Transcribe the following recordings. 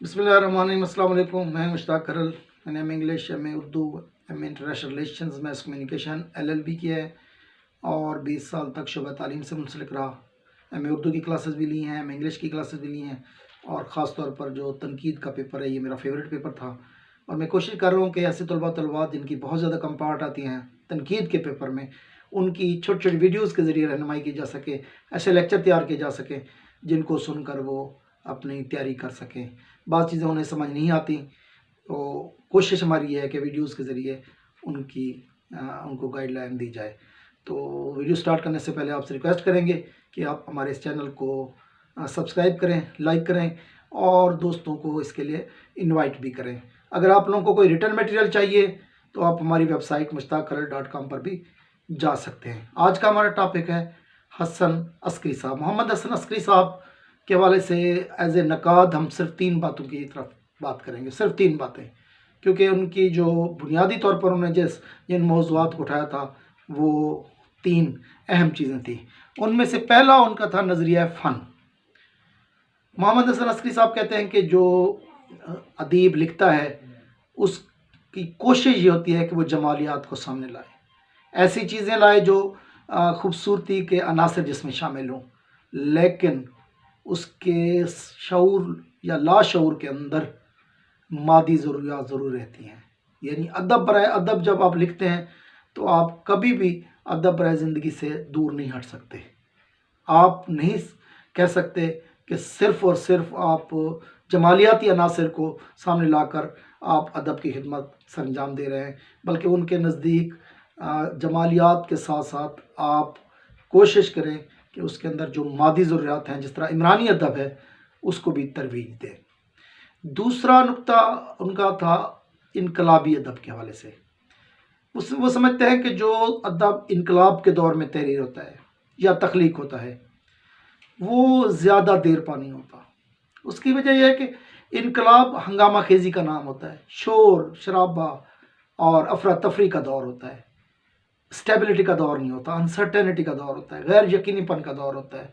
बिस्मिल्लाहिर्रहमानिर्रहीम। अस्सलाम वालेकुम। मैं मुश्ताक करल। मैंने English, Urdu, international relations, mess communication LLB किया है और 20 साल तक शुबा तालीम से मुंसलिक रहा। उर्दू की क्लासेस भी ली हैं, इंग्लिश की क्लासेस भी ली हैं और ख़ास तौर पर जो तनकीद का पेपर है ये मेरा फेवरेट पेपर था। और मैं कोशिश कर रहा हूँ कि ऐसे तलबा जिनकी बहुत ज़्यादा कम पार्ट आती हैं तनकीद के पेपर में, उनकी छोटी छोटी वीडियोज़ के ज़रिए रहनुमाई की जा सके, ऐसे लेक्चर तैयार किए जा सकें जिनको सुनकर वो अपनी तैयारी कर सकें। बात चीज़ें उन्हें समझ नहीं आती तो कोशिश हमारी ये है कि वीडियोज़ के ज़रिए उनको गाइडलाइन दी जाए। तो वीडियो स्टार्ट करने से पहले आपसे रिक्वेस्ट करेंगे कि आप हमारे इस चैनल को सब्सक्राइब करें, लाइक करें और दोस्तों को इसके लिए इनवाइट भी करें। अगर आप लोगों को कोई रिटर्न मटेरियल चाहिए तो आप हमारी वेबसाइट mushtaqkarl.com पर भी जा सकते हैं। आज का हमारा टॉपिक है हसन अस्करी साहब। मोहम्मद हसन अस्करी साहब के हवाले से एज ए नकाद हम सिर्फ 3 बातों की तरफ बात करेंगे, सिर्फ 3 बातें, क्योंकि उनकी जो बुनियादी तौर पर उन्होंने जिन मौज़ूआत को उठाया था वो 3 अहम चीज़ें थी। उनमें से पहला उनका था नज़रिया फ़न। मोहम्मद हसन अस्करी साहब कहते हैं कि जो अदीब लिखता है उसकी कोशिश ये होती है कि वो जमालियात को सामने लाए, ऐसी चीज़ें लाए जो खूबसूरती के अनासर जिसमें शामिल हों, लेकिन उसके शऊर या लाशऊर के अंदर मादी ज़रूरियात ज़रूर रहती हैं। यानी अदब बराए अदब जब आप लिखते हैं तो आप कभी भी अदब बराए ज़िंदगी से दूर नहीं हट सकते। आप नहीं कह सकते कि सिर्फ़ और सिर्फ आप जमालियाती अनासर को सामने लाकर आप अदब की खिदमत सरंजाम दे रहे हैं, बल्कि उनके नज़दीक जमालियात के साथ साथ आप कोशिश करें कि उसके अंदर जो मादी ज़रूरियात हैं, जिस तरह इमरानी अदब है, उसको भी तरवीज दें। दूसरा नुक्ता उनका था इनकलाबी अदब के हवाले से। वो समझते हैं कि जो अदब इनकलाब के दौर में तहरीर होता है या तख्लीक होता है वो ज़्यादा देर पा नहीं होता। उसकी वजह यह है कि इनकलाब हंगामा खेजी का नाम होता है, शोर शराबा और अफरा तफरी का दौर होता है, स्टेबिलिटी का दौर नहीं होता, अनसर्टेनिटी का दौर होता है, गैर यकीनीपन का दौर होता है,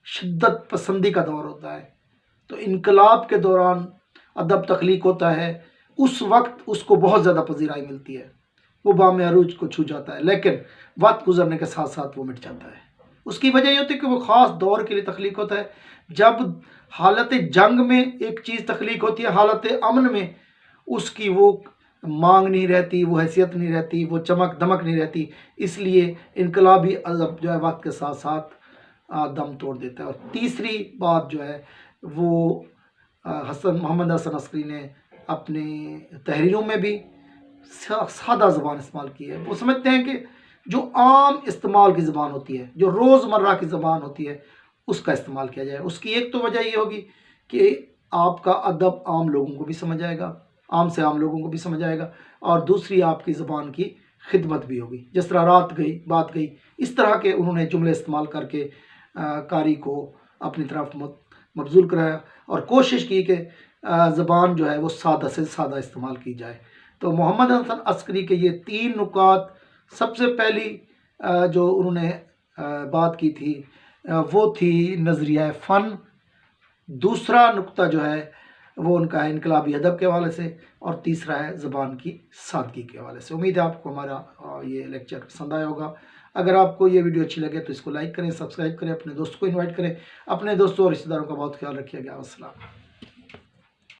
शिद्दत पसंदी का दौर होता है। तो इनकलाब के दौरान अदब तख्लीक होता है, उस वक्त उसको बहुत ज़्यादा पजीराई मिलती है, वो बाम अरूज को छू जाता है, लेकिन वक्त गुजरने के साथ साथ वो मिट जाता है। उसकी वजह ये होती है कि वो ख़ास दौर के लिए तख्लीक होता है। जब हालत जंग में एक चीज़ तख्लीक होती है, हालत अमन में उसकी वो मांग नहीं रहती, वो हैसियत नहीं रहती, वो चमक दमक नहीं रहती। इसलिए इनकलाबी अदब जो है वक्त के साथ साथ दम तोड़ देता है। और तीसरी बात जो है वो मोहम्मद हसन अस्करी ने अपने तहरीरों में भी सादा ज़बान इस्तेमाल की है। वो समझते हैं कि जो आम इस्तेमाल की ज़बान होती है, जो रोज़मर्रा की ज़बान होती है, उसका इस्तेमाल किया जाए। उसकी एक तो वजह ये होगी कि आपका अदब आम लोगों को भी समझ आएगा, आम से आम लोगों को भी समझ आएगा, और दूसरी आपकी ज़बान की खिदमत भी होगी। जिस तरह रात गई बात गई, इस तरह के उन्होंने जुमले इस्तेमाल करके कारी को अपनी तरफ मबजूल कराया और कोशिश की कि ज़बान जो है वो सादा से सादा इस्तेमाल की जाए। तो मोहम्मद हसन अस्करी के ये 3 नुकात, सबसे पहली जो उन्होंने बात की थी वो थी नज़रिया फ़न। दूसरा नुक्ता जो है वो उनका है इनकलाबी अदब के हवाले से, और तीसरा है ज़बान की सादगी के हवाले से। उम्मीद है आपको हमारा ये लेक्चर पसंद आया होगा। अगर आपको ये वीडियो अच्छी लगे तो इसको लाइक करें, सब्सक्राइब करें, अपने दोस्तों को इनवाइट करें। अपने दोस्तों और रिश्तेदारों का बहुत ख्याल रखिएगा। अस्सलाम।